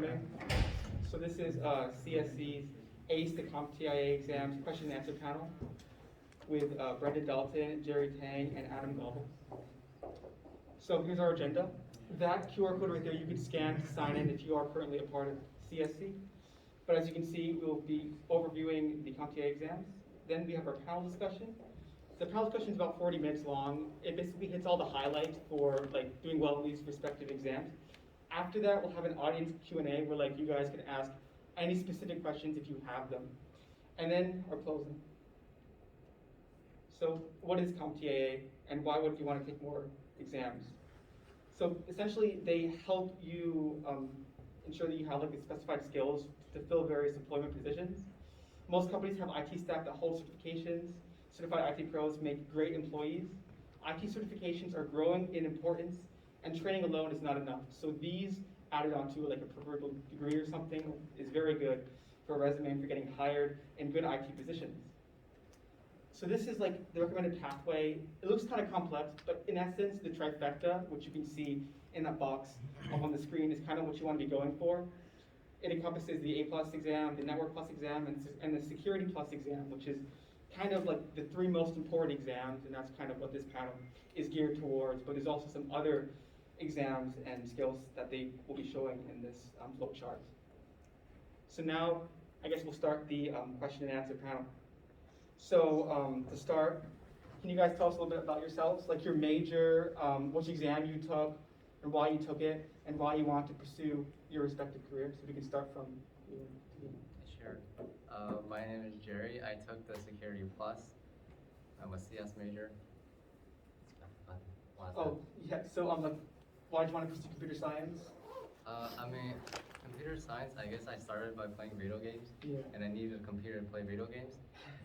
coming. So this is CSC's ACE, the CompTIA exams question and answer panel with Brendan Dalton, Jerry Tang, and Adam Gobble. So here's our agenda. That QR code right there you can scan to sign in if you are currently a part of CSC. But as you can see, we'll be overviewing the CompTIA exams. Then we have our panel discussion. The panel discussion is about 40 minutes long. It basically hits all the highlights for like doing well in these respective exams. After that, we'll have an audience Q&A where like you guys can ask any specific questions if you have them. And then our closing. So what is CompTIA and why would you want to take more exams? So essentially, they help you ensure that you have like the specified skills to fill various employment positions. Most companies have IT staff that hold certifications. Certified IT pros make great employees. IT certifications are growing in importance, and training alone is not enough. So these added onto like a proverbial degree or something is very good for a resume and for getting hired in good IT positions. So this is like the recommended pathway. It looks kind of complex, but in essence, the trifecta, which you can see in that box up on the screen, is kind of what you want to be going for. It encompasses the A+ exam, the Network Plus exam, and the Security Plus exam, which is kind of like the three most important exams, and that's kind of what this panel is geared towards. But there's also some other exams and skills that they will be showing in this flow chart. So now, I guess we'll start the question and answer panel. So to start, can you guys tell us a little bit about yourselves, like your major, which exam you took, and why you took it, and why you want to pursue your respective careers? So we can start from you. Sure. My name is Jerry. I took the Security Plus. I'm a CS major. Oh, yeah. So like, why did you want to pursue computer science? I mean, computer science, I guess I started by playing video games. Yeah. And I needed a computer to play video games.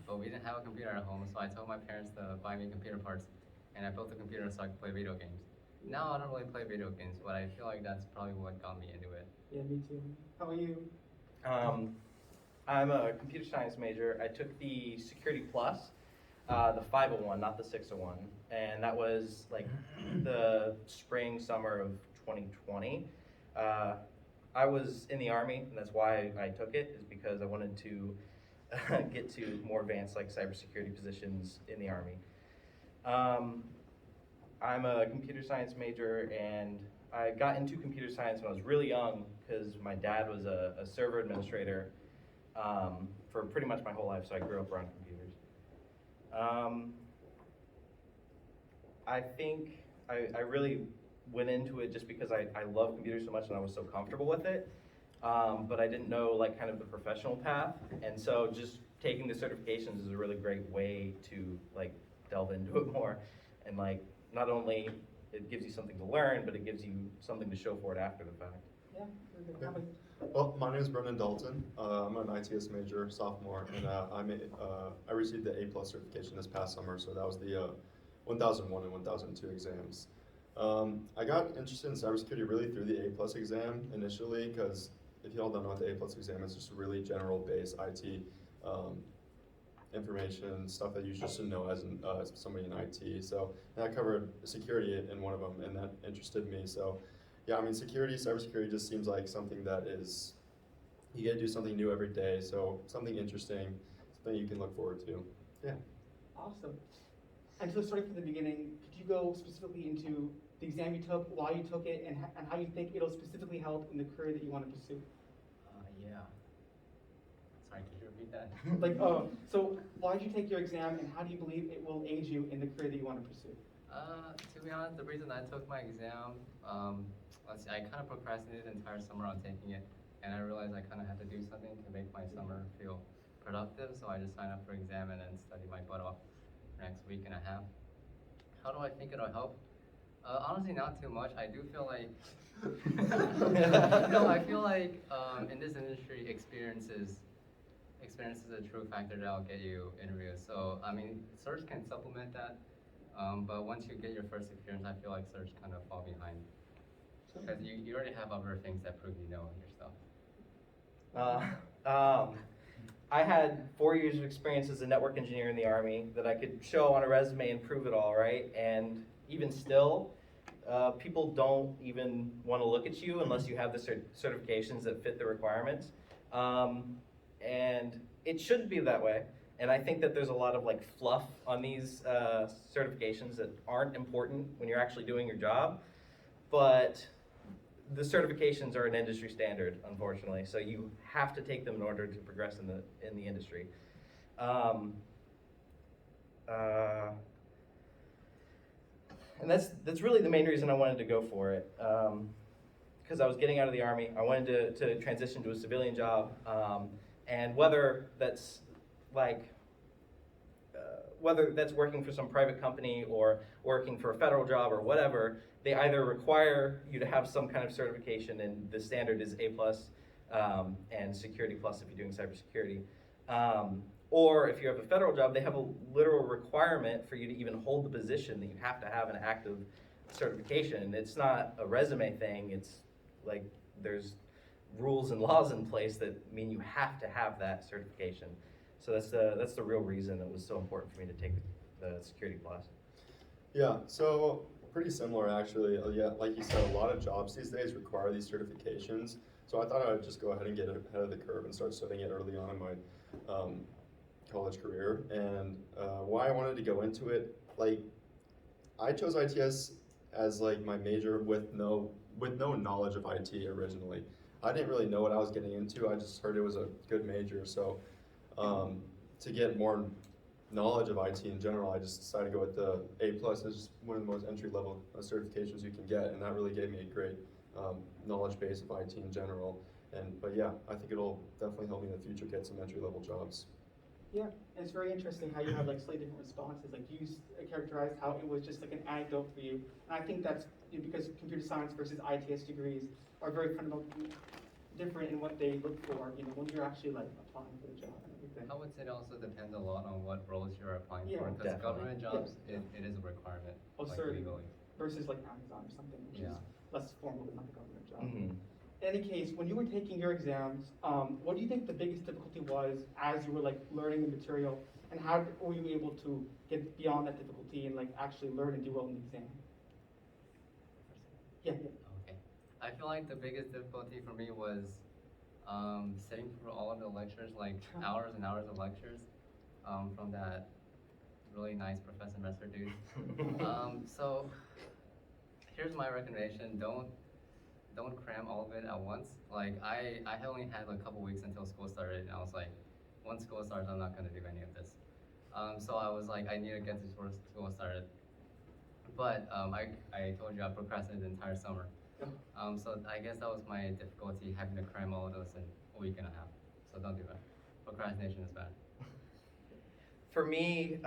But we didn't have a computer at home, so I told my parents to buy me computer parts. And I built a computer so I could play video games. Now I don't really play video games, but I feel like that's probably what got me into it. Yeah, me too. How about you? I'm a computer science major. I took the Security Plus, the 501, not the 601, and that was like the spring, summer of 2020. I was in the Army, and that's why I took it, is because I wanted to get to more advanced like cybersecurity positions in the Army. I'm a computer science major, and I got into computer science when I was really young because my dad was a server administrator for pretty much my whole life, so I grew up around computers. I think I really went into it just because I love computers so much and I was so comfortable with it, but I didn't know like kind of the professional path, and so just taking the certifications is a really great way to like delve into it more, and like not only it gives you something to learn, but it gives you something to show for it after the fact. Yeah. Yeah. Well, my name is Brendan Dalton. I'm an ITS major, sophomore, and I received the A+ certification this past summer, so that was the 1001 and 1002 exams. I got interested in cybersecurity really through the A+ exam initially, because if you all don't know what the A+ exam is, just a really general-based IT information, stuff that you should know as somebody in IT. So and I covered security in one of them, and that interested me. So yeah, I mean, cybersecurity just seems like something that is, you get to do something new every day, so something interesting, something you can look forward to. Yeah. Awesome. And so starting from the beginning, could you go specifically into the exam you took, why you took it, and how you think it'll specifically help in the career that you want to pursue? Yeah. Sorry, could you repeat that? Like, so why did you take your exam, and how do you believe it will aid you in the career that you want to pursue? To be honest, the reason I took my exam, I kind of procrastinated the entire summer on taking it, and I realized I kind of had to do something to make my summer feel productive, so I just signed up for exam and then studied my butt off for next week and a half. How do I think it'll help? Honestly, not too much. I do feel like, no, I feel like in this industry, experience is a true factor that'll get you interviews. So, I mean, search can supplement that, but once you get your first experience, I feel like search kind of fall behind. Because you already have other things that prove you know your stuff. I had 4 years of experience as a network engineer in the Army that I could show on a resume and prove it all, right? And even still, people don't even want to look at you unless you have the certifications that fit the requirements. And it shouldn't be that way. And I think that there's a lot of like fluff on these certifications that aren't important when you're actually doing your job. But the certifications are an industry standard, unfortunately. So you have to take them in order to progress in the industry. And that's really the main reason I wanted to go for it. Because I was getting out of the Army, I wanted to transition to a civilian job, and whether that's working for some private company or working for a federal job or whatever, they either require you to have some kind of certification, and the standard is A+, and Security Plus if you're doing cybersecurity. Or if you have a federal job, they have a literal requirement for you to even hold the position that you have to have an active certification. It's not a resume thing. It's like there's rules and laws in place that mean you have to have that certification. So that's the real reason it was so important for me to take the Security Plus. Yeah, so pretty similar actually. Yeah, like you said, a lot of jobs these days require these certifications. So I thought I'd just go ahead and get ahead of the curve and start studying it early on in my college career. And why I wanted to go into it, like I chose ITS as like my major with no knowledge of IT originally. I didn't really know what I was getting into. I just heard it was a good major. So to get more knowledge of IT in general, I just decided to go with the A+. It's one of the most entry-level certifications you can get, and that really gave me a great knowledge base of IT in general. But yeah, I think it'll definitely help me in the future get some entry-level jobs. Yeah, and it's very interesting how you have like slightly different responses. Like you characterized how it was just like an anecdote for you. And I think that's because computer science versus ITS degrees are very fundamentally different in what they look for, when you're actually like applying for the job and everything. I would say it also depends a lot on what roles you're applying Yeah, for, because definitely. government jobs, it is a requirement, Oh, like certainly. legally. Versus like Amazon or something, which is Yeah. less formal than like a government job. Mm-hmm. In any case, when you were taking your exams, what do you think the biggest difficulty was as you were like learning the material, and how were you able to get beyond that difficulty and like actually learn and do well in the exam? Yeah. Okay. I feel like the biggest difficulty for me was sitting through all of the lectures, like hours and hours of lectures, from that really nice Professor Messer dude. So here's my recommendation: don't cram all of it at once. Like I only had a couple weeks until school started, and I was like, once school starts, I'm not gonna do any of this. So I was like, I need to get this before school started. But I told you I procrastinated the entire summer. So I guess that was my difficulty, having to cram all of those in a week and a half. So don't do that. Procrastination is bad. For me,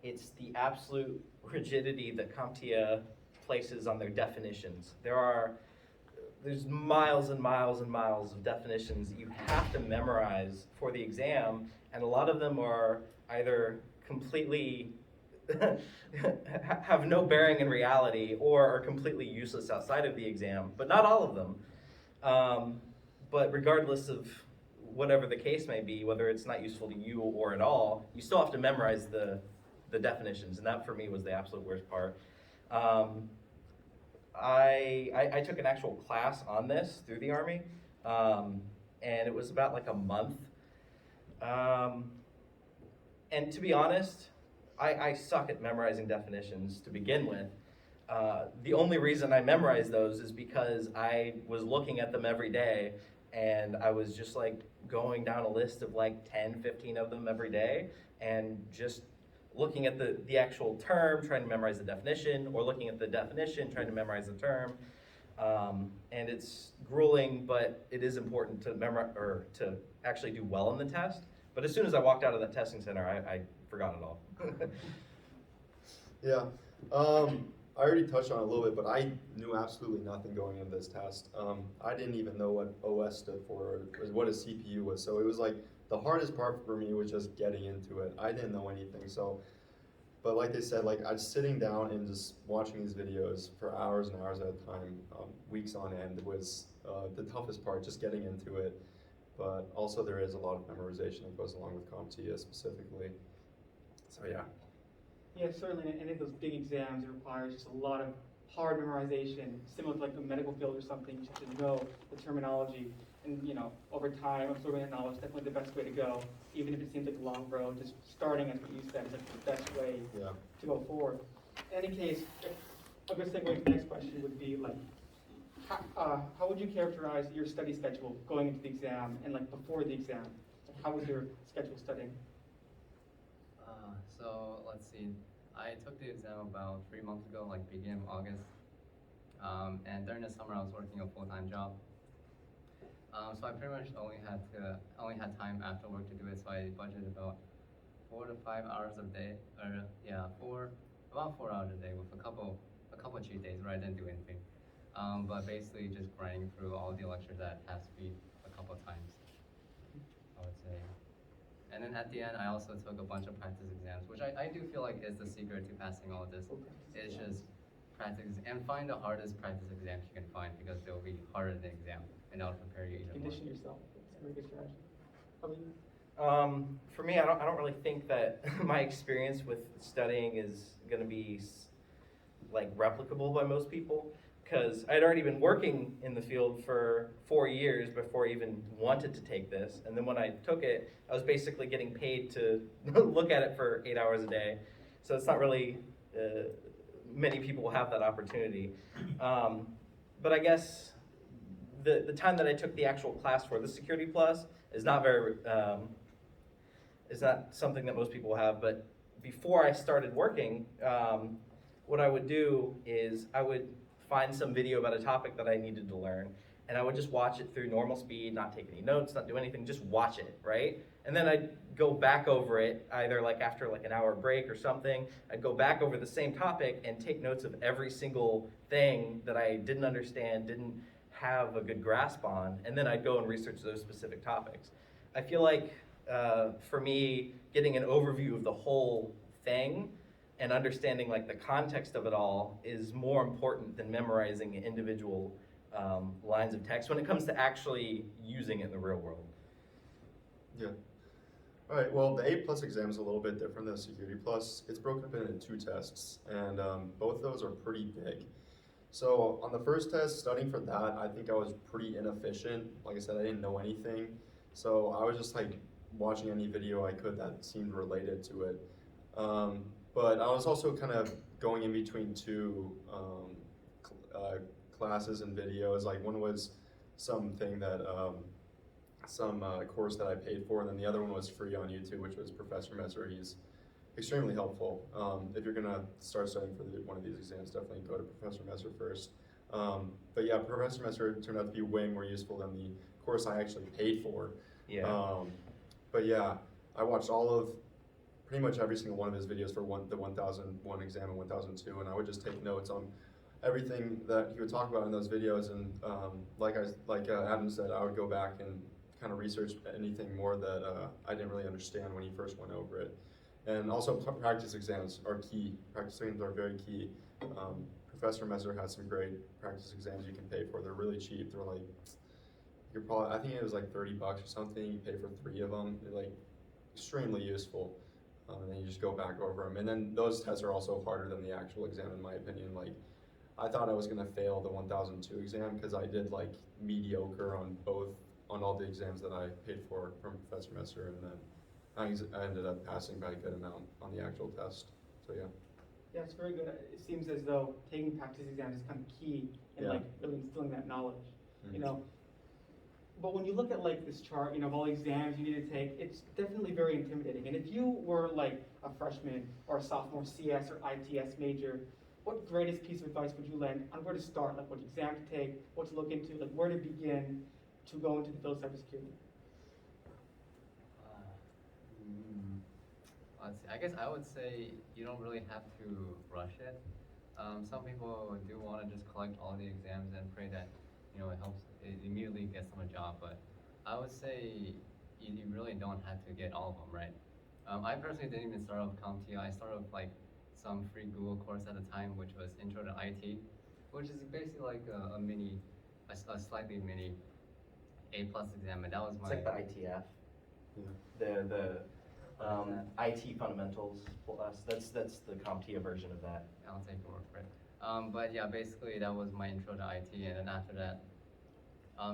it's the absolute rigidity that CompTIA places on their definitions. There's miles and miles and miles of definitions that you have to memorize for the exam, and a lot of them are either completely have no bearing in reality or are completely useless outside of the exam, but not all of them. But regardless of whatever the case may be, whether it's not useful to you or at all, you still have to memorize the definitions, and that for me was the absolute worst part. I took an actual class on this through the Army, and it was about like a month. And to be honest, I suck at memorizing definitions to begin with. The only reason I memorized those is because I was looking at them every day, and I was just like going down a list of like 10, 15 of them every day, and just looking at the actual term, trying to memorize the definition, or looking at the definition, trying to memorize the term. And it's grueling, but it is important to memorize or to actually do well in the test. But as soon as I walked out of that testing center, I forgot it all. Yeah, I already touched on it a little bit, but I knew absolutely nothing going into this test. I didn't even know what OS stood for, or what a CPU was. So it was like the hardest part for me was just getting into it. I didn't know anything. So, but like they said, like I was sitting down and just watching these videos for hours and hours at a time, weeks on end, was the toughest part, just getting into it. But also there is a lot of memorization that goes along with CompTIA specifically. So yeah. Yeah, certainly. And in those big exams, it requires just a lot of hard memorization, similar to like the medical field or something, you should know the terminology. And over time, absorbing that knowledge is definitely the best way to go, even if it seems like a long road. Just starting, as what you said, is like the best way Yeah. to go forward. In any case, a good segue to the next question would be like, how would you characterize your study schedule going into the exam and like before the exam? Like, how was your schedule studying? So let's see. I took the exam about 3 months ago, like beginning of August. And during the summer, I was working a full-time job. So I pretty much only had time after work to do it. So I budgeted about 4 to 5 hours a day, or yeah, about 4 hours a day with a couple cheat days where I didn't do anything. But basically just grinding through all the lectures at half speed a couple times, I would say. And then at the end, I also took a bunch of practice exams, which I do feel like is the secret to passing all of this. It's just practice and find the hardest practice exams you can find, because they'll be harder than the exam, and that'll prepare you even more. Condition yourself. It's a very good strategy. How about you? For me, I don't really think that my experience with studying is going to be like replicable by most people, because I'd already been working in the field for 4 years before I even wanted to take this. And then when I took it, I was basically getting paid to look at it for 8 hours a day. So it's not really, many people have that opportunity. But I guess the time that I took the actual class for the Security Plus is not is not something that most people have. But before I started working, what I would do is I would find some video about a topic that I needed to learn, and I would just watch it through normal speed, not take any notes, not do anything, just watch it, right? And then I'd go back over it, either like after like an hour break or something. I'd go back over the same topic and take notes of every single thing that I didn't understand, didn't have a good grasp on, and then I'd go and research those specific topics. I feel like for me, getting an overview of the whole thing and understanding like the context of it all is more important than memorizing individual lines of text when it comes to actually using it in the real world. Yeah. All right, well, the A+ exam is a little bit different than the Security Plus. It's broken up into 2 tests, and both of those are pretty big. So on the first test, studying for that, I think I was pretty inefficient. Like I said, I didn't know anything. So I was just like watching any video I could that seemed related to it. But I was also kind of going in between 2 classes and videos. Like one was something that, some course that I paid for, and then the other one was free on YouTube, which was Professor Messer. He's extremely helpful. If you're gonna start studying for one of these exams, definitely go to Professor Messer first. But yeah, Professor Messer turned out to be way more useful than the course I actually paid for. Yeah. But yeah, I watched pretty much every single one of his videos for the 1001 exam and 1002, and I would just take notes on everything that he would talk about in those videos. And like Adam said, I would go back and kind of research anything more that I didn't really understand when he first went over it. And also practice exams are key. Practice exams are very key. Professor Messer has some great practice exams you can pay for. They're really cheap. They're like, I think it was like $30 or something. You pay for 3 of them. They're like extremely useful. And then you just go back over them. And then those tests are also harder than the actual exam, in my opinion. Like, I thought I was gonna fail the 1002 exam because I did like mediocre on all the exams that I paid for from Professor Messer, and then I ended up passing by a good amount on the actual test. So yeah. Yeah, it's very good. It seems as though taking practice exams is kind of key in Yeah. like really instilling that knowledge. Mhm. But when you look at like this chart, of all the exams you need to take, it's definitely very intimidating. And if you were like a freshman or a sophomore CS or ITS major, what greatest piece of advice would you lend on where to start? Like what exam to take, what to look into, like where to begin to go into the field of cybersecurity? Let's see. I guess I would say you don't really have to rush it. Some people do want to just collect all the exams and pray that it immediately gets them a job. But I would say you really don't have to get all of them, right? I personally didn't even start with CompTIA. I started with like some free Google course at the time, which was Intro to IT, which is basically like a slightly mini A+ exam, and that was It's my. like the ITF. Yeah. The IT fundamentals plus. That's the CompTIA version of that. I'll take your word for it. But yeah, basically that was my intro to IT, and then after that,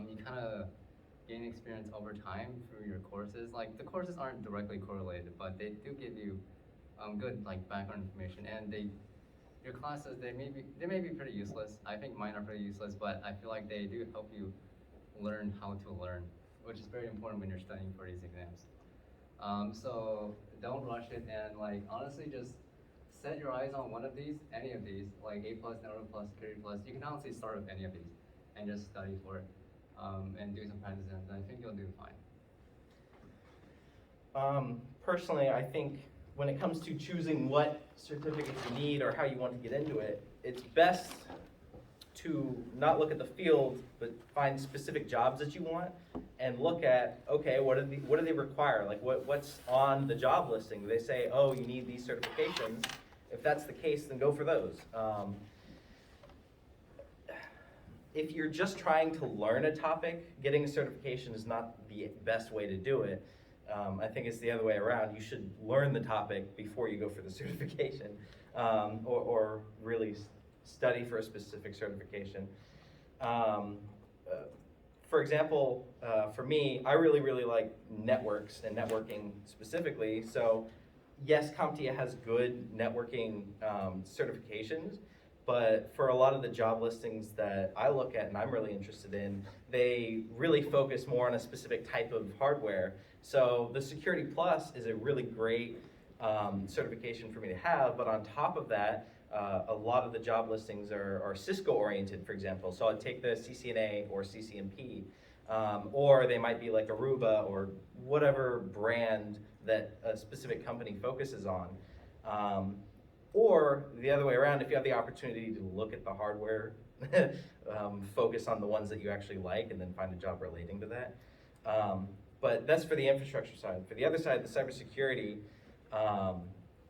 you kind of gain experience over time through your courses. Like the courses aren't directly correlated, but they do give you good like background information, and your classes they may be pretty useless. I think mine are pretty useless, but I feel like they do help you learn how to learn, which is very important when you're studying for these exams. So don't rush it, and like honestly just set your eyes on one of these, any of these, like A plus, Network plus, Security plus. You can honestly start with any of these and just study for it, and do some practice exams, and I think you'll do fine. Personally, I think when it comes to choosing what certificate you need or how you want to get into it, it's best to not look at the field, but find specific jobs that you want and look at, okay, what do they require? Like what's on the job listing? Do they say, oh, you need these certifications? If that's the case, then go for those. If you're just trying to learn a topic, getting a certification is not the best way to do it. I think it's the other way around. You should learn the topic before you go for the certification, or really study for a specific certification. For example, for me, I really like networks and networking specifically. So yes, CompTIA has good networking certifications, but for a lot of the job listings that I look at and I'm really interested in, they really focus more on a specific type of hardware. So the Security Plus is a really great certification for me to have, but on top of that, a lot of the job listings are Cisco oriented, for example. So I'd take the CCNA or CCNP, or they might be like Aruba or whatever brand that a specific company focuses on. Or the other way around, if you have the opportunity to look at the hardware, focus on the ones that you actually like and then find a job relating to that. But that's for the infrastructure side. For the other side, the cybersecurity,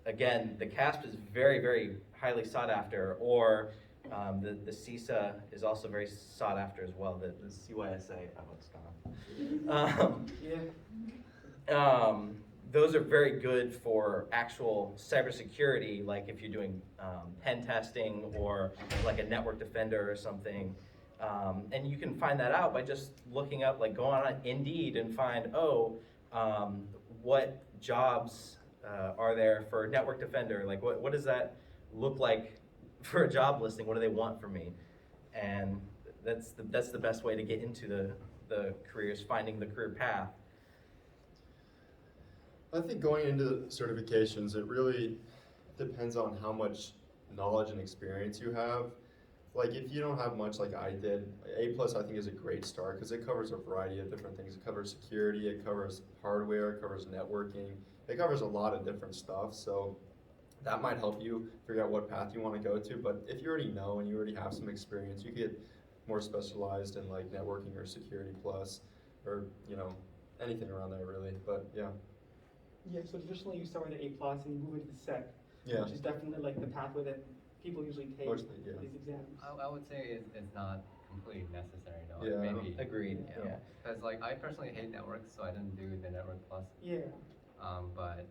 again, the CASP is very highly sought after, or the CISA is also very sought after as well, the CYSA, oh, it's gone. Those are very good for actual cybersecurity, like if you're doing pen testing or like a network defender or something. And you can find that out by just looking up, like going on Indeed and find, what jobs are there for network defender? Like what does that look like for a job listing? What do they want from me? And that's the best way to get into the careers, finding the career path. I think going into certifications, it really depends on how much knowledge and experience you have. Like if you don't have much like I did, A plus I think is a great start because it covers a variety of different things. It covers security, it covers hardware, it covers networking, it covers a lot of different stuff. So that might help you figure out what path you want to go to. But if you already know and you already have some experience, you get more specialized in like networking or security plus, or anything around there really. But yeah. Yeah, so traditionally you start with an A plus and you move into the SEC, Yeah. which is definitely like the pathway that people usually take Mostly, for yeah. these exams. I would say it's not completely necessary though. Yeah. Maybe. Agreed, yeah. Because like I personally hate networks, so I didn't do the network plus. Yeah. But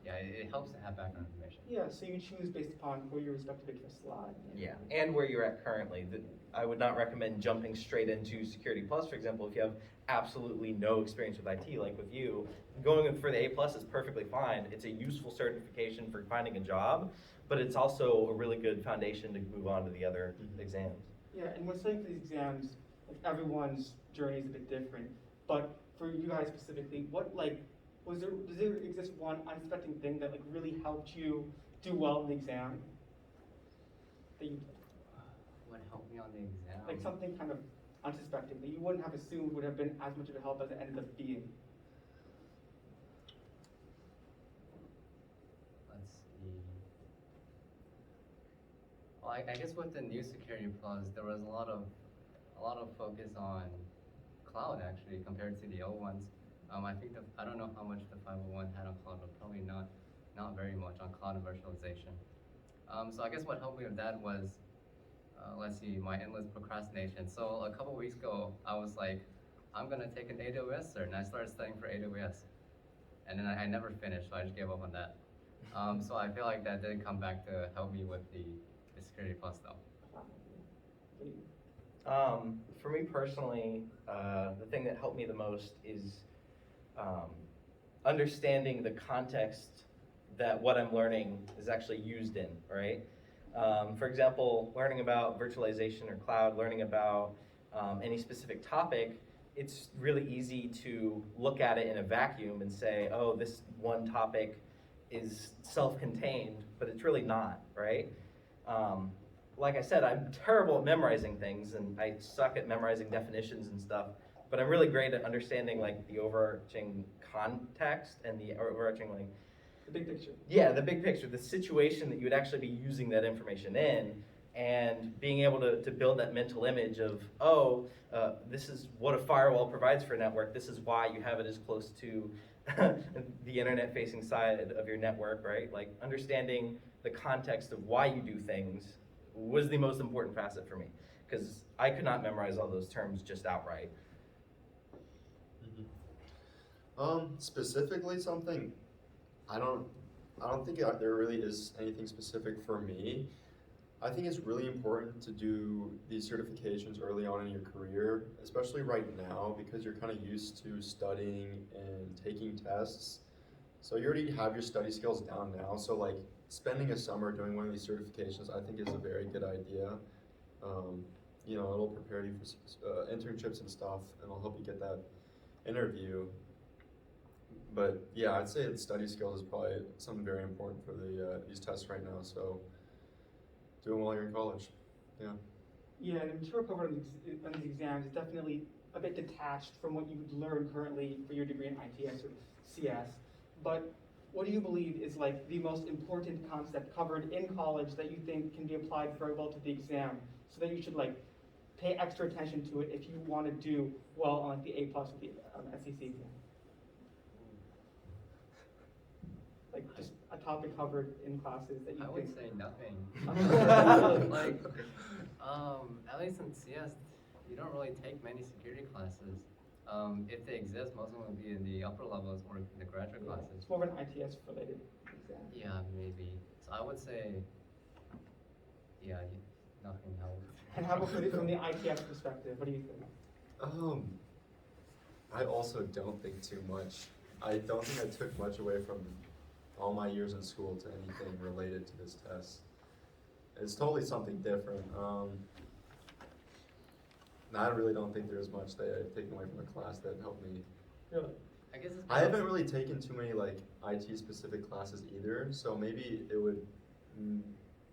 yeah, it helps to have background information. Yeah, so you choose based upon where your respective interests lie. Yeah, and where you're at currently. I would not recommend jumping straight into Security Plus, for example, if you have absolutely no experience with IT, like with you. Going for the A plus is perfectly fine. It's a useful certification for finding a job, but it's also a really good foundation to move on to the other exams. Yeah, and when studying for these exams, like everyone's journey is a bit different. But for you guys specifically, does there exist one unexpected thing that like really helped you do well in the exam? What helped me on the exam? Like something kind of unsuspected that you wouldn't have assumed would have been as much of a help as it ended up being. Let's see. Well, I guess with the new Security Plus, there was a lot of focus on cloud actually compared to the old ones. I think I don't know how much the 501 had on cloud, but probably not very much on cloud and virtualization. So I guess what helped me with that was, let's see, my endless procrastination. So a couple weeks ago, I was like, I'm gonna take an AWS cert, and I started studying for AWS. And then I never finished, so I just gave up on that. So I feel like that did come back to help me with the the Security Plus though. What do you- For me personally, the thing that helped me the most is understanding the context that what I'm learning is actually used in, right? For example, learning about virtualization or cloud, learning about any specific topic, it's really easy to look at it in a vacuum and say, oh, this one topic is self-contained, but it's really not, right? Like I said, I'm terrible at memorizing things, and I suck at memorizing definitions and stuff, but I'm really great at understanding like the overarching context and the overarching like, The big picture. yeah, the big picture, the situation that you would actually be using that information in, and being able to build that mental image of, oh, this is what a firewall provides for a network, this is why you have it as close to the internet-facing side of your network, right? Like, understanding the context of why you do things was the most important facet for me, because I could not memorize all those terms just outright. Specifically something, I don't think there really is anything specific for me. I think it's really important to do these certifications early on in your career, especially right now, because you're kind of used to studying and taking tests. So you already have your study skills down now. So like spending a summer doing one of these certifications, I think is a very good idea. You know, it'll prepare you for internships and stuff, and it'll help you get that interview. But yeah, I'd say that study skills is probably something very important for these tests right now. So do them while you're in college. Yeah. Yeah, the material covered on these exams is definitely a bit detached from what you learn currently for your degree in ITS or CS. But what do you believe is like the most important concept covered in college that you think can be applied very well to the exam, so that you should like pay extra attention to it if you want to do well on the A+ with the SEC exam? Like just a topic covered in classes that you I think. would say nothing. Like, at least in CS, you don't really take many security classes. If they exist, most of them will be in the upper levels or in the graduate classes. It's more of an ITS related exam. Yeah, maybe. So I would say, yeah, nothing helps. And how about from the ITS perspective? What do you think? I also don't think too much. I don't think I took much away from all my years in school to anything related to this test. It's totally something different. I really don't think there's much that I've taken away from a class that helped me. Really? I guess it's I haven't really taken too many like IT specific classes either, so maybe it would,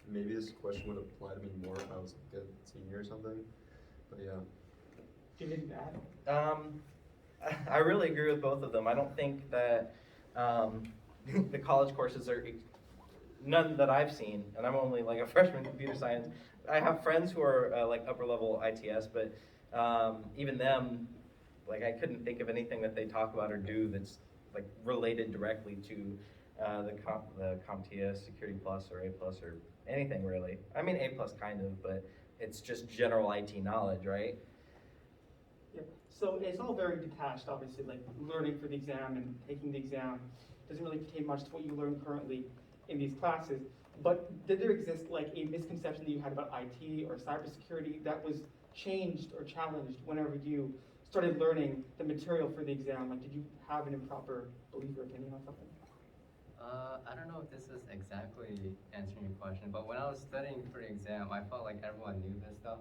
maybe this question would apply to me more if I was like a senior or something. But yeah. Do you think that? I really agree with both of them. I don't think that the college courses are, none that I've seen, and I'm only like a freshman in computer science. I have friends who are like upper level ITS, but even them, like I couldn't think of anything that they talk about or do that's like related directly to the CompTIA Security Plus or A Plus or anything really. I mean A Plus kind of, but it's just general IT knowledge, right? Yeah. So it's all very detached, obviously, like learning for the exam and taking the exam doesn't really pertain much to what you learn currently in these classes. But did there exist like a misconception that you had about IT or cybersecurity that was changed or challenged whenever you started learning the material for the exam? Like, did you have an improper belief or opinion on something? I don't know if this is exactly answering your question, but when I was studying for the exam, I felt like everyone knew this stuff.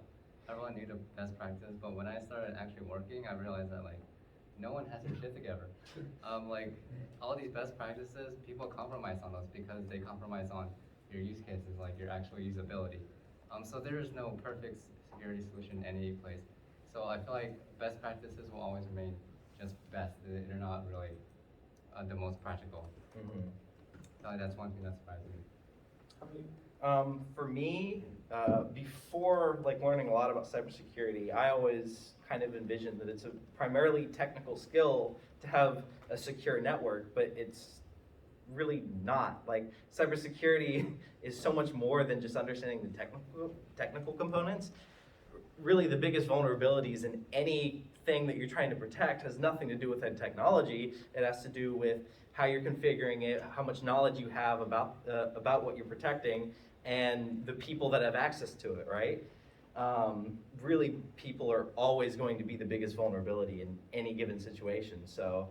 Everyone knew the best practices, but when I started actually working, I realized that like, no one has their shit together. Like, all these best practices, people compromise on those because they compromise on your use cases, like your actual usability. So there is no perfect security solution in any place. So I feel like best practices will always remain just best. They're not really the most practical. Mm-hmm. I feel like that's one thing that surprised me. How about you? For me, before like learning a lot about cybersecurity, I always kind of envisioned that it's a primarily technical skill to have a secure network, but it's really not. Like cybersecurity is so much more than just understanding the technical components. Really, the biggest vulnerabilities in anything that you're trying to protect has nothing to do with that technology. It has to do with how you're configuring it, how much knowledge you have about what you're protecting, and the people that have access to it, right? Really, people are always going to be the biggest vulnerability in any given situation. So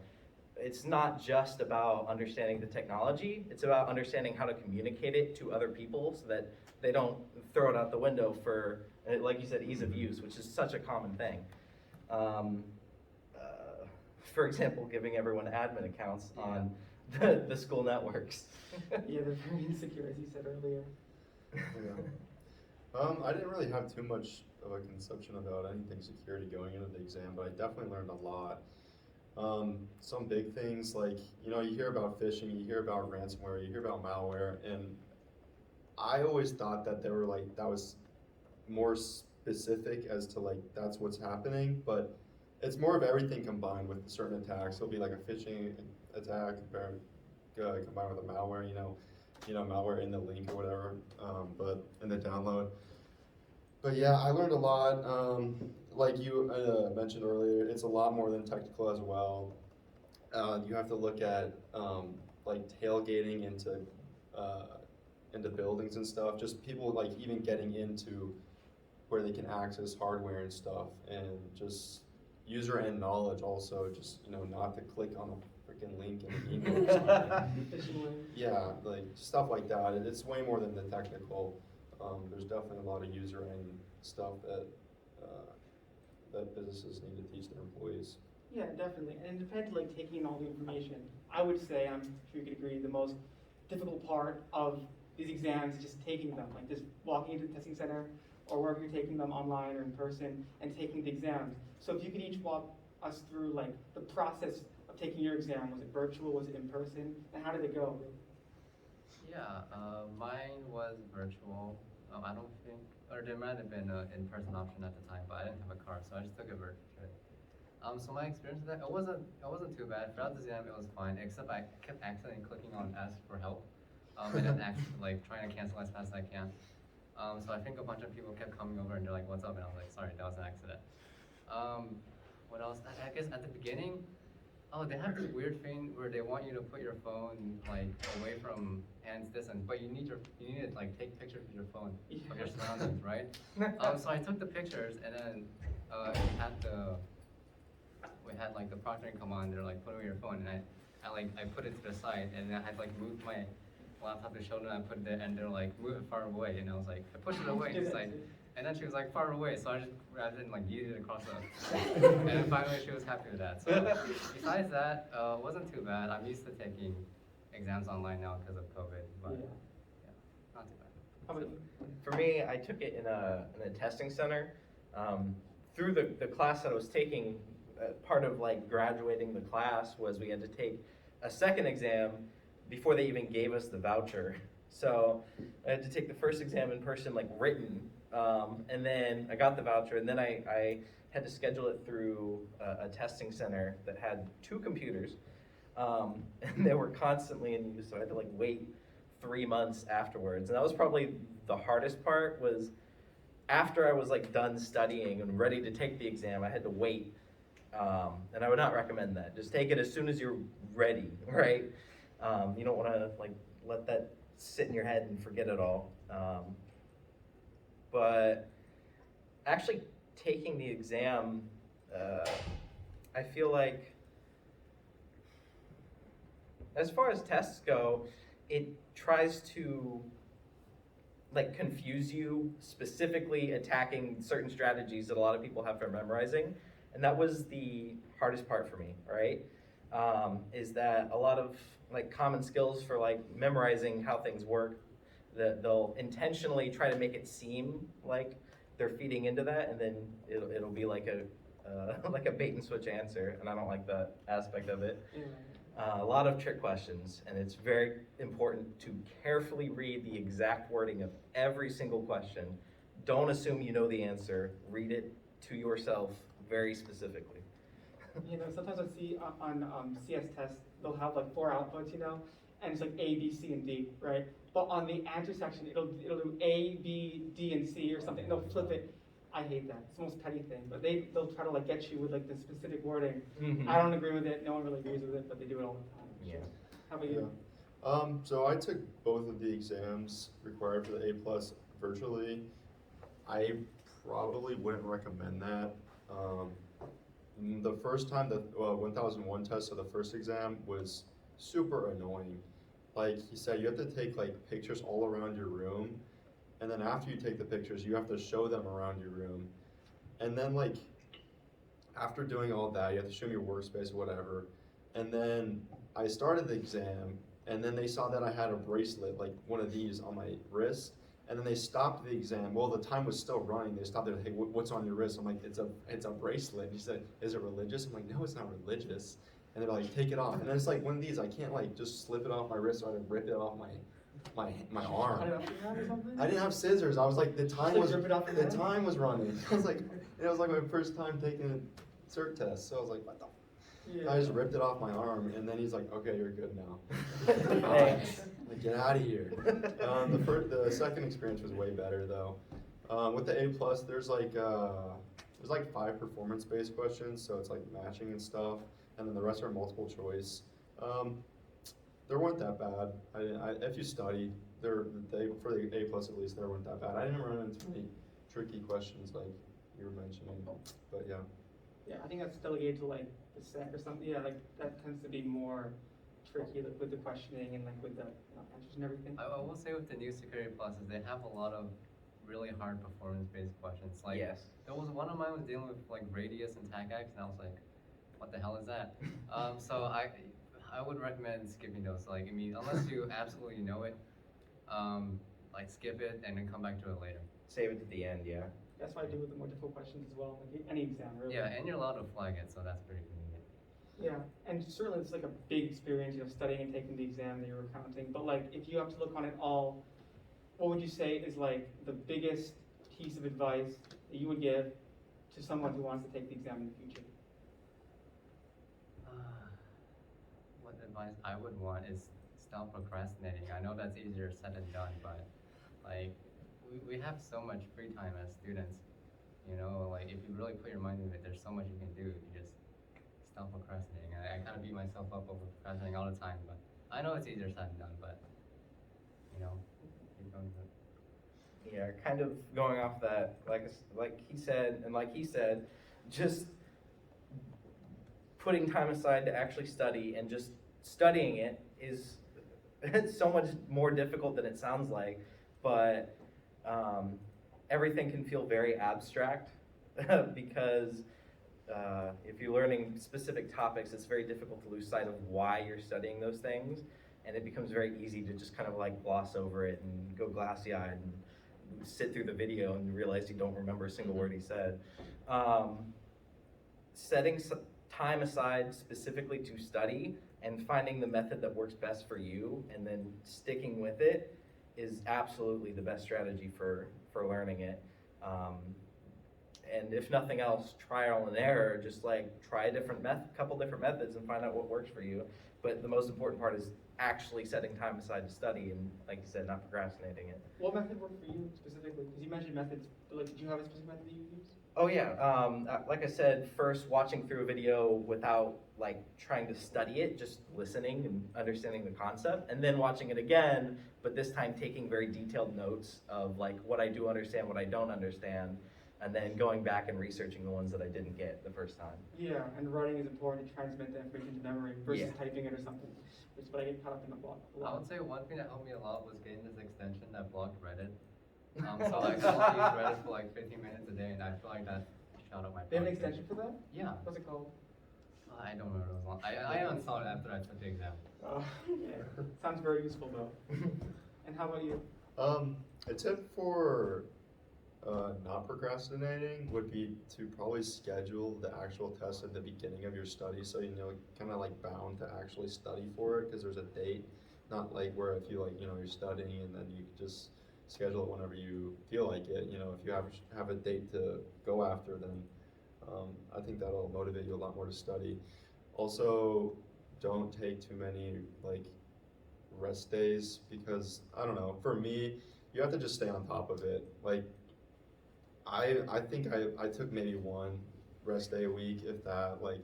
it's not just about understanding the technology, it's about understanding how to communicate it to other people so that they don't throw it out the window for, like you said, ease of use, which is such a common thing. For example, giving everyone admin accounts on the school networks. Yeah, they're very insecure, as you said earlier. Yeah. I didn't really have too much of a conception about anything security going into the exam, but I definitely learned a lot. Some big things like, you know, you hear about phishing, you hear about ransomware, you hear about malware, and I always thought that they were like, that was more specific as to like, that's what's happening, but it's more of everything combined with certain attacks. It'll be like a phishing attack combined with a malware, you know, malware in the link or whatever, but in the download. But yeah, I learned a lot. Like you mentioned earlier, it's a lot more than technical as well. You have to look at like tailgating into buildings and stuff. Just people like even getting into where they can access hardware and stuff, and just user end knowledge also. Just, you know, not to click on a freaking link in an email or something. Yeah, like stuff like that. It's way more than the technical. There's definitely a lot of user end stuff that businesses need to teach their employees. Yeah, definitely. And it depends, like, taking all the information. I would say, I'm sure you could agree, the most difficult part of these exams is just taking them, like just walking into the testing center or wherever you're taking them, online or in person, and taking the exams. So if you could each walk us through, like, the process of taking your exam. Was it virtual? Was it in person? And how did it go? Yeah, mine was virtual. I don't think, or there might have been an in-person option at the time, but I didn't have a car, so I just took it virtually. So my experience with that, it wasn't too bad. Throughout the exam, it was fine, except I kept accidentally clicking on ask for help, and then like trying to cancel as fast as I can. So I think a bunch of people kept coming over and they're like, "What's up?" And I was like, "Sorry, that was an accident." What else? I guess at the beginning, they have this weird thing where they want you to put your phone like away from hand's distance, but you need to like take pictures with your phone of your surroundings, right? So I took the pictures, and then we had like the proctoring come on. They're like, "Put away your phone," and I put it to the side, and then I had like moved my laptop to show them. I put it there, and they're like, "Move it far away," and I was like, I pushed it away, and it's like. And then she was like far away, so I just grabbed it and like yeeted it across the. And then finally she was happy with that. So besides that, it wasn't too bad. I'm used to taking exams online now because of COVID, but yeah, not too bad. How about you? For me, I took it in a testing center. Through the class that I was taking, part of like graduating the class was we had to take a second exam before they even gave us the voucher. So I had to take the first exam in person, like written. And then I got the voucher, and then I had to schedule it through a testing center that had 2 computers, and they were constantly in use, so I had to like wait 3 months afterwards. And that was probably the hardest part, was after I was like done studying and ready to take the exam, I had to wait. And I would not recommend that. Just take it as soon as you're ready, right? You don't want to like let that sit in your head and forget it all. But actually taking the exam, I feel like, as far as tests go, it tries to like confuse you, specifically attacking certain strategies that a lot of people have for memorizing. And that was the hardest part for me, right? Is that a lot of like common skills for like memorizing how things work, that they'll intentionally try to make it seem like they're feeding into that, and then it'll be like a like a bait and switch answer, and I don't like that aspect of it. A lot of trick questions, and it's very important to carefully read the exact wording of every single question. Don't assume you know the answer. Read it to yourself very specifically. You know, sometimes I see on CS tests, they'll have like 4 outputs, you know, and it's like A, B, C, and D, right? But on the answer section, it'll do A, B, D, and C or something. They'll flip it. I hate that. It's the most petty thing. But they'll try to like get you with like the specific wording. Mm-hmm. I don't agree with it. No one really agrees with it, but they do it all the time. Yeah. How about you? So I took both of the exams required for the A plus virtually. I probably wouldn't recommend that. The first time the 1001 test, so the first exam was super annoying. Like he said, you have to take like pictures all around your room, and then after you take the pictures, you have to show them around your room. And then like after doing all that, you have to show them your workspace or whatever. And then I started the exam, and then they saw that I had a bracelet, like one of these on my wrist. And then they stopped the exam. Well, the time was still running. They stopped there. Hey, what's on your wrist? I'm like, it's a bracelet. And he said, is it religious? I'm like, no, it's not religious. And they're like, take it off. And then it's like one of these. I can't like just slip it off my wrist, so I had to rip it off my arm. Cut it off your hand or something? I didn't have scissors. I was like, the time like was rip it off your the hand? time was running. I was like, it was like my first time taking a cert test. So I was like, what the. Yeah. I just ripped it off my arm, and then he's like, "Okay, you're good now." Thanks. Like, get out of here. The second experience was way better though. With the A plus, there's like 5 performance-based questions, so it's like matching and stuff, and then the rest are multiple choice. They weren't that bad. If you study, for the A plus at least, they weren't that bad. I didn't run into any tricky questions like you were mentioning, but yeah. Yeah, I think that's delegated to like the SEC or something. Yeah, like that tends to be more tricky like, with the questioning and like with the answers and everything. I will say with the new Security Pluses, they have a lot of really hard performance-based questions. Like, Yes. there was one of mine was dealing with like radius and TACAX, and I was like, what the hell is that? So I would recommend skipping those. Like, I mean, unless you absolutely know it, like skip it and then come back to it later. Save it to the end, yeah. That's what I do with the more difficult questions as well, like any exam really. Yeah, and you're allowed to flag it, so that's pretty convenient. Yeah, and certainly it's like a big experience, studying and taking the exam that you're recounting. But like, if you have to look on it all, what would you say is like the biggest piece of advice that you would give to someone who wants to take the exam in the future? What advice I would want is stop procrastinating. I know that's easier said than done, but like we have so much free time as students. You know, like if you really put your mind into it, there's so much you can do. You just stop procrastinating. I kind of beat myself up over procrastinating all the time, but I know it's easier said than done. But you know, keep going with it. Yeah, kind of going off that, like he said, and like he said, just putting time aside to actually study and just studying it is it's so much more difficult than it sounds like, but everything can feel very abstract because if you're learning specific topics, it's very difficult to lose sight of why you're studying those things, and it becomes very easy to just kind of like gloss over it and go glassy-eyed and sit through the video and realize you don't remember a single word he said. Setting time aside specifically to study and finding the method that works best for you and then sticking with it is absolutely the best strategy for learning it. And if nothing else, trial and error, just like try a couple different methods and find out what works for you. But the most important part is actually setting time aside to study and, like you said, not procrastinating it. What method worked for you specifically? Because you mentioned methods, but like, did you have a specific method that you used? Oh yeah, like I said, first watching through a video without like trying to study it, just listening and understanding the concept, and then watching it again, but this time taking very detailed notes of like what I do understand, what I don't understand, and then going back and researching the ones that I didn't get the first time. Yeah, and writing is important to transmit the information to memory versus Yeah. typing it or something, which is what I get caught up in a lot. I would say one thing that helped me a lot was getting this extension that blocked Reddit. So I can only use Reddit for like 15 minutes a day, and I feel like that shot up my. They have an productivity. extension for that? Yeah. What's it called? I don't remember it was long. I uninstalled it after I took the exam. Yeah. Sounds very useful though. And how about you? A tip for not procrastinating would be to probably schedule the actual test at the beginning of your study, so you know, kind of like bound to actually study for it because there's a date. Not like where if you like, you know, you're studying and then you just schedule it whenever you feel like it. You know, if you have a date to go after, then I think that'll motivate you a lot more to study. Also, don't take too many like rest days because I don't know. For me, you have to just stay on top of it. Like I think I took maybe one rest day a week, if that. Like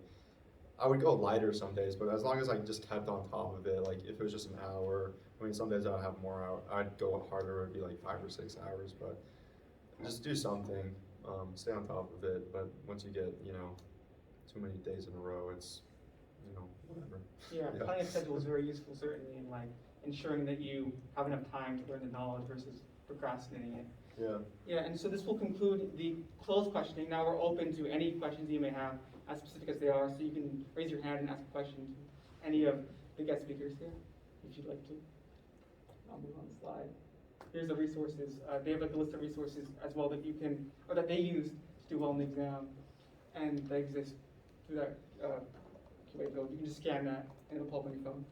I would go lighter some days, but as long as I just kept on top of it, like if it was just an hour, I mean, some days I'd have more hour, I'd go harder, it'd be like 5 or 6 hours, but just do something, stay on top of it, but once you get, you know, too many days in a row, it's, you know, whatever. Yeah, planning a schedule is very useful, certainly, in like ensuring that you have enough time to learn the knowledge versus procrastinating it. Yeah. Yeah, and so this will conclude the closed questioning. Now we're open to any questions you may have, as specific as they are, so you can raise your hand and ask a question to any of the guest speakers here, if you'd like to. I'll move on the slide. Here's the resources. They have like a list of resources as well that you can, or that they use to do well in the exam, and they exist through that QA code. You can just scan that, and it'll pop on your phone.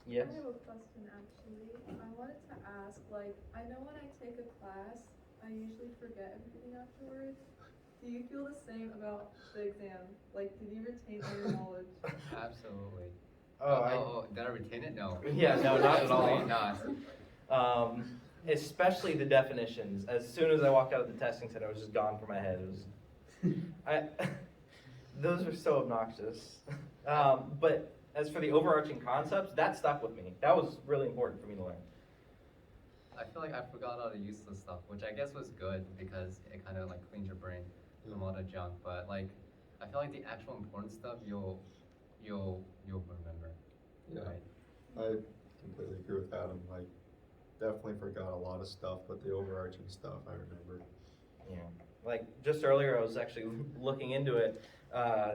Yes? I have a question actually. I wanted to ask, like, I know when I take a class, I usually forget everything afterwards. Do you feel the same about the exam? Like, did you retain all your knowledge? Absolutely. Oh, Did I retain it? No. Yeah, no, not at all. Absolutely not. Especially the definitions. As soon as I walked out of the testing center, it was just gone from my head. It was, those are so obnoxious. But as for the overarching concepts, that stuck with me. That was really important for me to learn. I feel like I forgot all the useless stuff, which I guess was good because it kind of like cleans your brain from all the junk. But like, I feel like the actual important stuff you'll remember. Yeah. Right? I completely agree with Adam. Like, definitely forgot a lot of stuff, but the overarching stuff I remember. Yeah. Like just earlier, I was actually looking into it,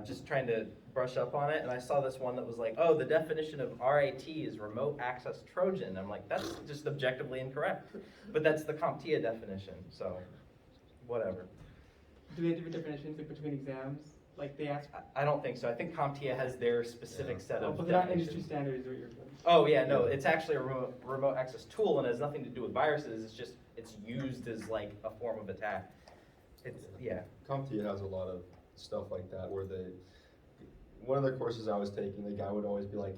just trying to brush up on it, and I saw this one that was like, oh, the definition of RAT is remote access Trojan. I'm like, that's just objectively incorrect. But that's the CompTIA definition, so whatever. Do they have different definitions like, between exams? Like they ask. I don't think so. I think CompTIA has their specific set of But they're not definitions. industry standards or your. Oh yeah, no, it's actually a remote access tool and has nothing to do with viruses. It's just, it's used as like a form of attack. It's, yeah. CompTIA has a lot of stuff like that where one of the courses I was taking, the guy would always be like,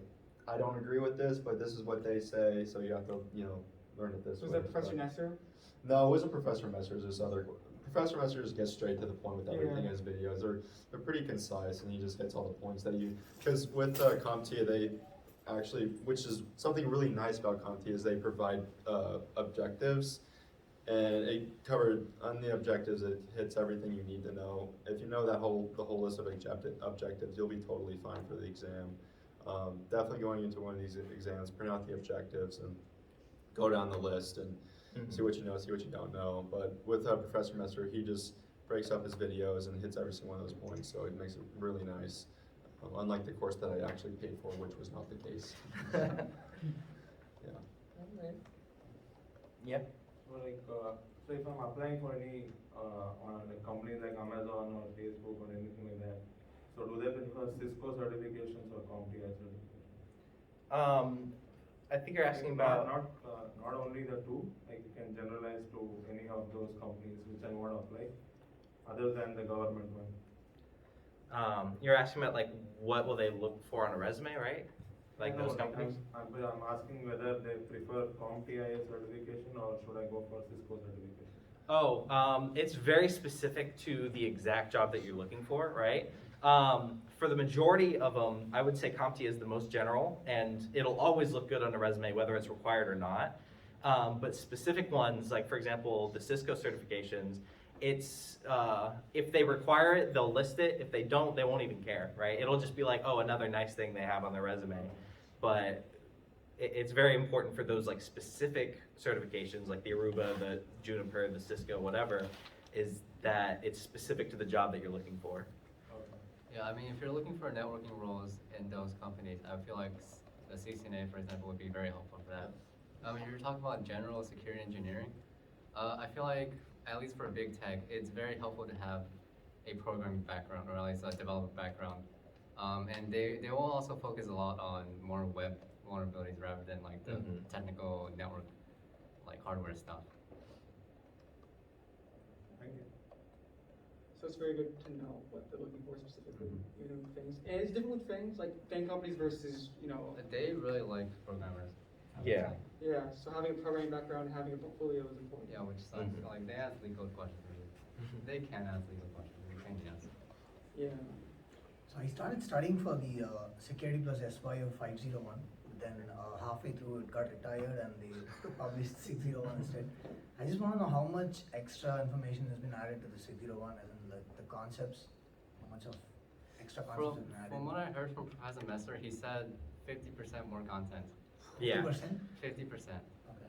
I don't agree with this, but this is what they say, so you have to, you know, learn it this Was way. that Professor But- Nesser? No, it wasn't Professor Messer, it was this other, Professor Messer just gets straight to the point with everything in his videos. They're pretty concise and he just hits all the points that because with CompTIA they actually, which is something really nice about CompTIA is they provide objectives. And it covered, on the objectives, it hits everything you need to know. If you know the whole list of objectives, you'll be totally fine for the exam. Definitely going into one of these exams, print out the objectives and go down the list and see what you know, see what you don't know. But with Professor Messer, he just breaks up his videos and hits every single one of those points, so it makes it really nice. Unlike the course that I actually paid for, which was not the case. Yeah. Yep. So like, so if I'm applying for any on like companies like Amazon or Facebook or anything like that, so do they prefer Cisco certifications or CompTIA certifications? I think you're asking about. Not only the two, like you can generalize to any of those companies which I want to apply, other than the government one. You're asking about like what will they look for on a resume, right? Like No, those companies. I'm asking whether they prefer CompTIA certification or should I go for Cisco certification? Oh, it's very specific to the exact job that you're looking for, right? For the majority of them, I would say CompTIA is the most general, and it'll always look good on a resume, whether it's required or not. But specific ones, like for example, the Cisco certifications, it's if they require it, they'll list it. If they don't, they won't even care, right? It'll just be like, oh, another nice thing they have on their resume. But it's very important for those like specific certifications, like the Aruba, the Juniper, the Cisco, whatever, is that it's specific to the job that you're looking for. Yeah, I mean, if you're looking for networking roles in those companies, I feel like the CCNA, for example, would be very helpful for that. If you're talking about general security engineering, I feel like, at least for big tech, it's very helpful to have a programming background, or at least a development background. And they will also focus a lot on more web vulnerabilities rather than like the technical network, like hardware stuff. Thank you. So it's very good to know what they're looking for specifically, you know, things. And it's different with things like FANG companies versus, you know. They really like programmers. I would Yeah. say. Yeah, so having a programming background and having a portfolio is important. Yeah, which sucks. Like they ask legal questions. They can ask legal questions. We can't ask. Yeah. So I started studying for the Security Plus SYO 501. Then halfway through it got retired and they published 601 instead. I just want to know how much extra information has been added to the 601, as in like the concepts, how much of extra concepts have been added. From what I heard from Professor Messer, he said 50% more content. Yeah. 50%? 50%. Okay.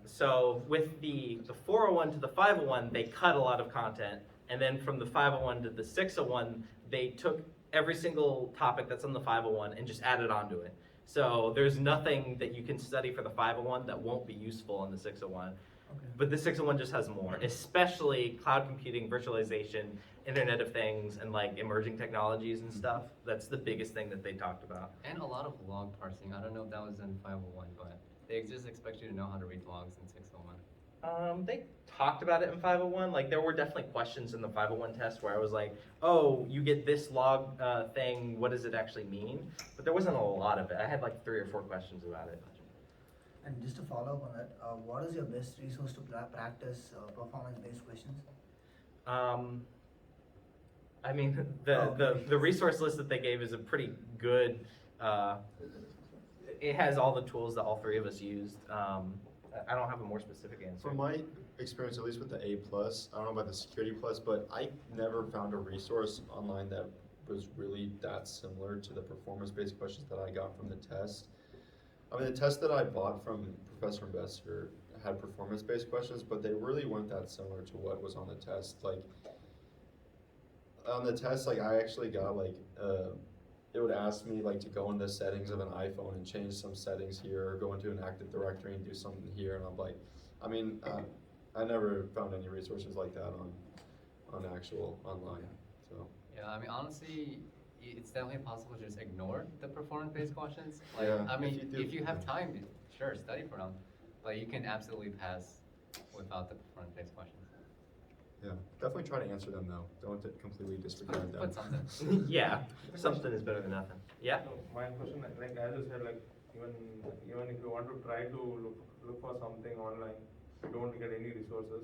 So with the 401 to the 501, they cut a lot of content, and then from the 501 to the 601, they took every single topic that's on the 501 and just added onto it. So there's nothing that you can study for the 501 that won't be useful in the 601. Okay. But the 601 just has more, especially cloud computing, virtualization, Internet of Things, and like emerging technologies and stuff. That's the biggest thing that they talked about. And a lot of log parsing. I don't know if that was in 501, but they just expect you to know how to read logs in 601. They talked about it in 501. Like there were definitely questions in the 501 test where I was like, oh, you get this log thing, what does it actually mean? But there wasn't a lot of it. I had like 3 or 4 questions about it. And just to follow up on that, what is your best resource to practice performance-based questions? I mean, the resource list that they gave is a pretty good, it has all the tools that all 3 of us used. I don't have a more specific answer. From my experience, at least with the A+, I don't know about the Security Plus, but I never found a resource online that was really that similar to the performance-based questions that I got from the test. I mean, the test that I bought from Professor Besser had performance-based questions, but they really weren't that similar to what was on the test. Like, on the test, like, I actually got, like, it would ask me, like, to go into the settings of an iPhone and change some settings here, or go into an Active Directory and do something here, and I'm like, I mean, I never found any resources like that on actual online, so. Yeah, I mean, honestly, it's definitely possible to just ignore the performance-based questions. Like, Yeah, I mean, if you do- if you have time, sure, study for them. But you can absolutely pass without the performance-based questions. Yeah, definitely try to answer them though. Don't completely disregard them. Put something. Yeah, something is better than nothing. Yeah? So my question, like as you said, like even if you want to try to look for something online, you don't get any resources.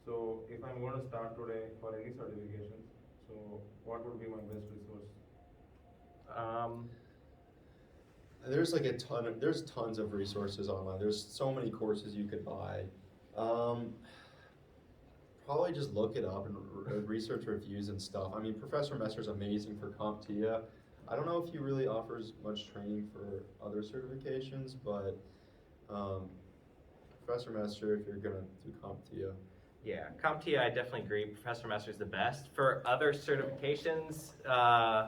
So if I'm going to start today for any certifications, so what would be my best resource? There's like there's tons of resources online. There's so many courses you could buy. Probably just look it up and research reviews and stuff. I mean, Professor Messer's amazing for CompTIA. I don't know if he really offers much training for other certifications, but Professor Messer, if you're gonna do CompTIA. Yeah, CompTIA, I definitely agree. Professor Messer's the best. For other certifications,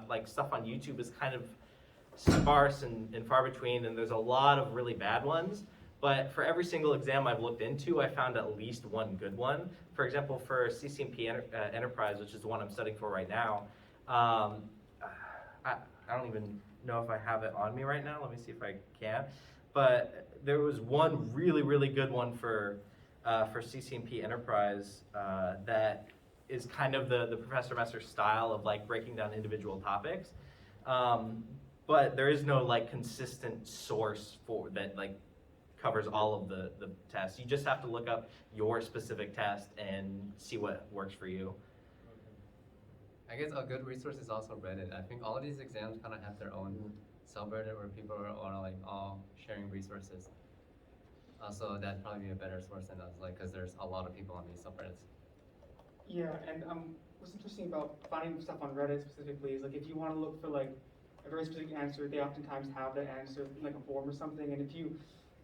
like stuff on YouTube is kind of sparse and far between, and there's a lot of really bad ones. But for every single exam I've looked into, I found at least one good one. For example, for CCNP Enterprise, which is the one I'm studying for right now, I don't even know if I have it on me right now. Let me see if I can. But there was one really, really good one for CCNP Enterprise that is kind of the Professor Messer style of like breaking down individual topics. But there is no like consistent source for that like covers all of the tests. You just have to look up your specific test and see what works for you. I guess a good resource is also Reddit. I think all of these exams kind of have their own subreddit where people are like all sharing resources. So that'd probably be a better source than us, like, because there's a lot of people on these subreddits. Yeah, and what's interesting about finding stuff on Reddit specifically is like if you want to look for like a very specific answer, they oftentimes have that answer in like a form or something, and if you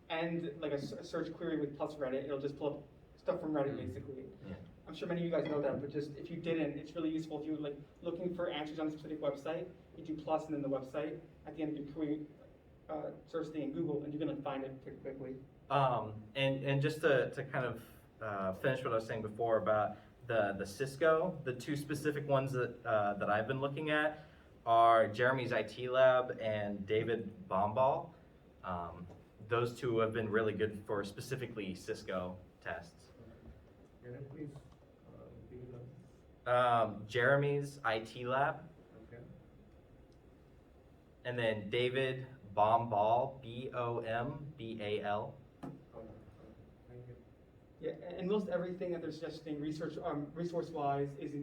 end like a search query with plus Reddit, it'll just pull up stuff from Reddit basically. Yeah. I'm sure many of you guys know that, but just if you didn't, it's really useful if you're like looking for answers on a specific website, you do plus and then the website at the end of your query search thing in Google, and you're gonna find it pretty quickly. And just to kind of finish what I was saying before about the Cisco, the 2 specific ones that I've been looking at are Jeremy's IT Lab and David Bomball. Those 2 have been really good for specifically Cisco tests. Can you please repeat that? Jeremy's IT Lab, Okay. and then David Bomball, Bombal. Okay. Yeah, and most everything that they're suggesting resource-wise is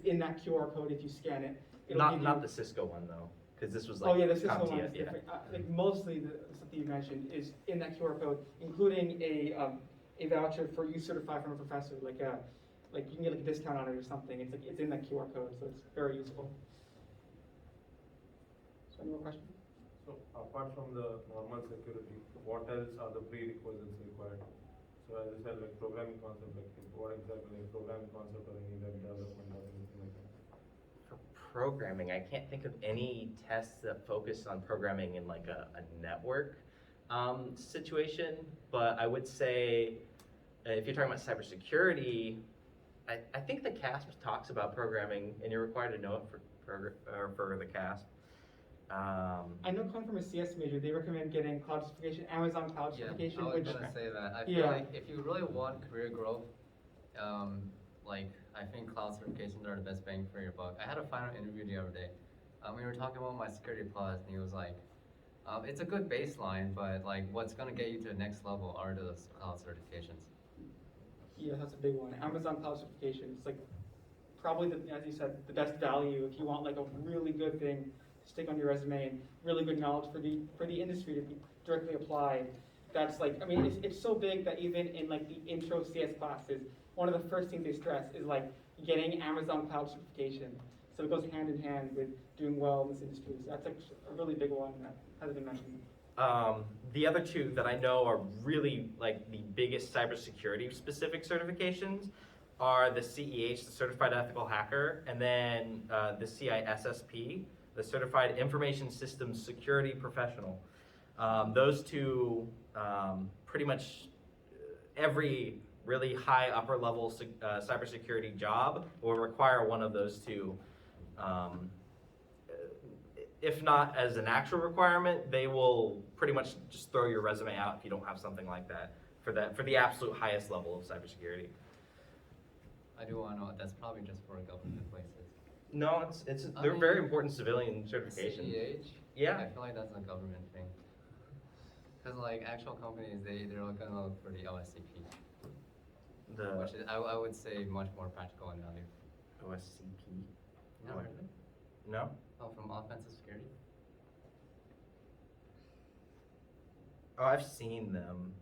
in that QR code if you scan it. It'll give Not you- the Cisco one though, because this was Oh, like yeah, the Cisco one CompTIA, is yeah. different. Like mostly the stuff that you mentioned is in that QR code, including a voucher for you certified from a professor, like you can get like a discount on it or something. It's like, it's in that QR code, so it's very useful. So any more questions? So apart from the normal security, what else are the prerequisites required? So as you said, like programming concept, like what exactly, like programming concept or any web development or anything like that? For programming, I can't think of any tests that focus on programming in like a network situation, but I would say if you're talking about cybersecurity, I think the CASP talks about programming, and you're required to know it for the CASP. I know coming from a CS major, they recommend getting cloud certification, Amazon cloud Yeah, certification, I was which gonna say that. I feel Yeah. like if you really want career growth, like I think cloud certifications are the best bang for your buck. I had a final interview the other day. We were talking about my security plus, and he was like, "It's a good baseline, but like, what's gonna get you to the next level are those cloud certifications." yeah, that's a big one. Amazon cloud certification, it's like probably as you said, the best value if you want like a really good thing to stick on your resume and really good knowledge for the industry to be directly applied. That's like, I mean, it's so big that even in like the intro CS classes, one of the first things they stress is like getting Amazon cloud certification. So it goes hand in hand with doing well in this industry. So that's like a really big one that hasn't been mentioned. The other two that I know are really like the biggest cybersecurity specific certifications are the CEH, the Certified Ethical Hacker, and then the CISSP, the Certified Information Systems Security Professional. Those two, pretty much every really high upper level cybersecurity job will require one of those two. If not as an actual requirement, they will pretty much just throw your resume out if you don't have something like that for the absolute highest level of cybersecurity. I do want to know that's probably just for government places. No, they're mean, very important civilian certifications. CEH? Yeah. I feel like that's a government thing. Because like actual companies, they're gonna look for the LSCP, which is, I would say much more practical in value. OSCP. You never heard of it? No. Oh, from offensive security? Oh, I've seen them.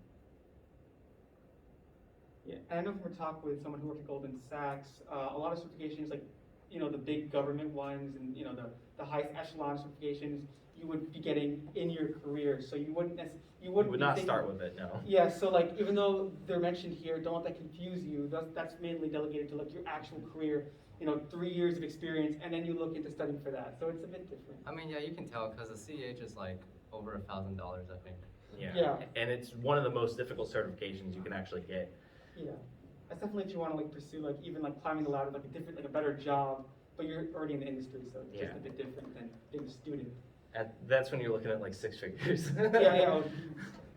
Yeah, and I know from a talk with someone who worked at Goldman Sachs, a lot of certifications, like, you know, the big government ones and, you know, the highest echelon certifications, you would be getting in your career. So you wouldn't You would be not thinking- start with it, no. Yeah, so like, even though they're mentioned here, don't let that confuse you. That's mainly delegated to like your actual career, you know, 3 years of experience, and then you look into studying for that. So it's a bit different. I mean, yeah, you can tell because the CEH is like over $1,000, I think. Yeah. And it's one of the most difficult certifications you can actually get. Yeah, that's definitely if you want to like pursue like even like climbing the ladder, like a different, like a better job, but you're already in the industry, so it's just Yeah. a bit different than being a student. That's when you're looking at like 6 figures. Yeah,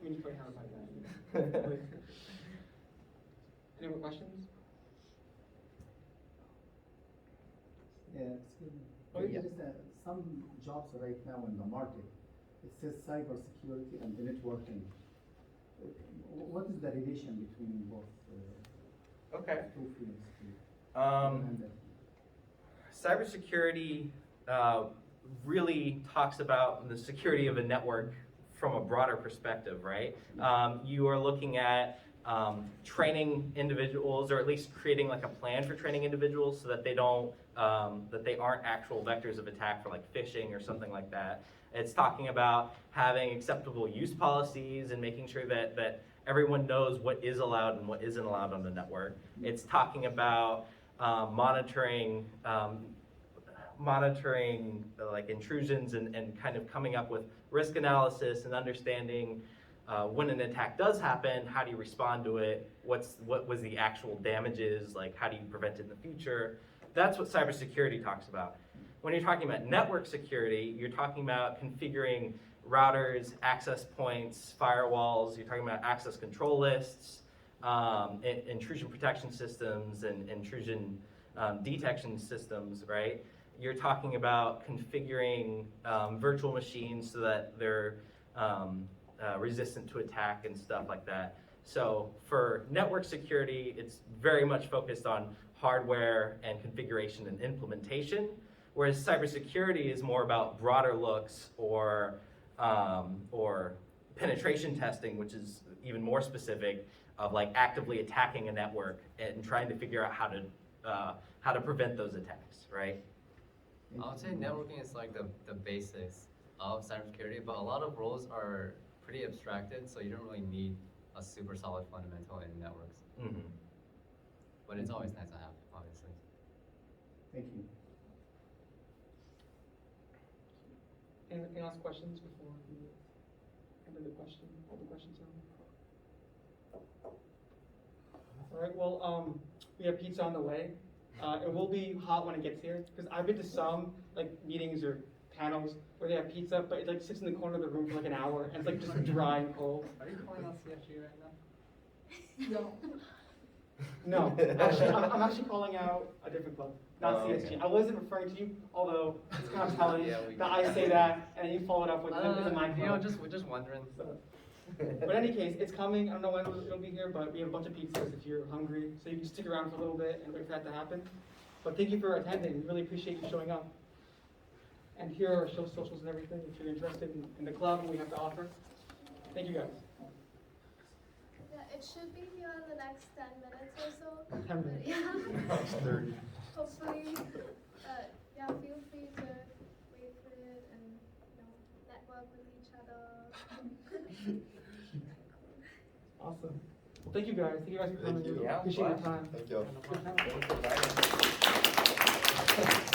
we need to put hammer by that. Any more questions? Yeah, excuse me. Oh, yeah. There is some jobs right now in the market. It says cybersecurity and the networking. What is the relation between both Okay. two fields? Um, Cybersecurity really talks about the security of a network from a broader perspective, right? You are looking at training individuals, or at least creating like a plan for training individuals so that they don't, that they aren't actual vectors of attack for like phishing or something like that. It's talking about having acceptable use policies and making sure that everyone knows what is allowed and what isn't allowed on the network. It's talking about monitoring like intrusions and kind of coming up with risk analysis and understanding when an attack does happen, how do you respond to it? What was the actual damages? Like, how do you prevent it in the future? That's what cybersecurity talks about. When you're talking about network security, you're talking about configuring routers, access points, firewalls. You're talking about access control lists, intrusion protection systems, and intrusion detection systems, right? You're talking about configuring virtual machines so that they're resistant to attack and stuff like that. So for network security, it's very much focused on hardware and configuration and implementation, whereas cybersecurity is more about broader looks or penetration testing, which is even more specific of like actively attacking a network and trying to figure out how to prevent those attacks, right? I would say networking is like the basics of cybersecurity, but a lot of roles are pretty abstracted, so you don't really need a super solid fundamental in networks. Mm-hmm. But it's always nice to have, obviously. Thank you. Any last questions before we end of all the questions are? All right, well, we have pizza on the way. It will be hot when it gets here, because I've been to some like meetings or panels where they have pizza, but it like sits in the corner of the room for like an hour, and it's like just dry and cold. Are you calling out CSG right now? No. No, actually, I'm actually calling out a different club, not Oh, CSG. okay. I wasn't referring to you, although it's kind of telling Yeah, we- that I say that, and then you follow it up with it's a my You know, club. we're just wondering. So, but in any case, it's coming. I don't know when it'll be here, but we have a bunch of pizzas if you're hungry. So you can stick around for a little bit and wait for that to happen. But thank you for attending. We really appreciate you showing up. And here are show socials and everything if you're interested in the club and we have to offer. Thank you guys. Yeah, it should be here in the next 10 minutes or so. 10 But minutes. yeah, It's 30. hopefully, yeah, feel free to wait for it and, network with each other. Awesome. Well, thank you guys. Thank you guys for coming. Thank you. Yeah, Appreciate your bless. time. Thank you. Good time. Thanks for inviting us.